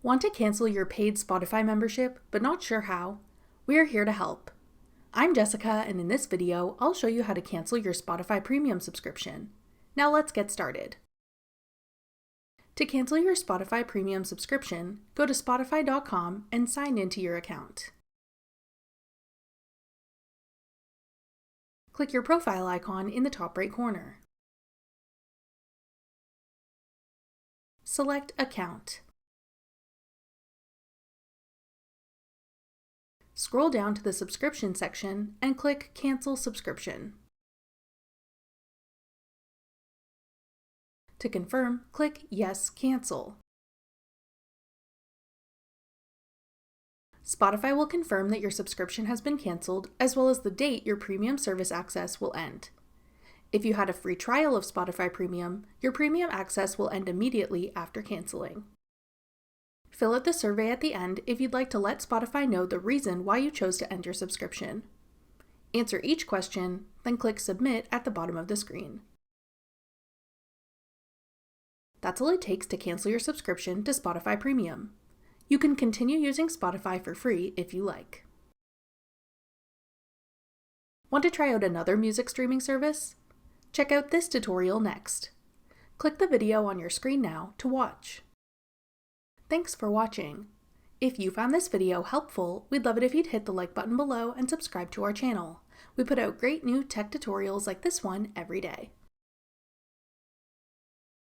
Want to cancel your paid Spotify membership, but not sure how? We're here to help. I'm Jessica, and in this video, I'll show you how to cancel your Spotify Premium subscription. Now let's get started. To cancel your Spotify Premium subscription, go to spotify.com and sign into your account. Click your profile icon in the top right corner. Select Account. Scroll down to the subscription section and click Cancel Subscription. To confirm, click Yes, Cancel. Spotify will confirm that your subscription has been canceled, as well as the date your premium service access will end. If you had a free trial of Spotify Premium, your premium access will end immediately after canceling. Fill out the survey at the end if you'd like to let Spotify know the reason why you chose to end your subscription. Answer each question, then click Submit at the bottom of the screen. That's all it takes to cancel your subscription to Spotify Premium. You can continue using Spotify for free if you like. Want to try out another music streaming service? Check out this tutorial next. Click the video on your screen now to watch. Thanks for watching. If you found this video helpful, we'd love it if you'd hit the like button below and subscribe to our channel. We put out great new tech tutorials like this one every day.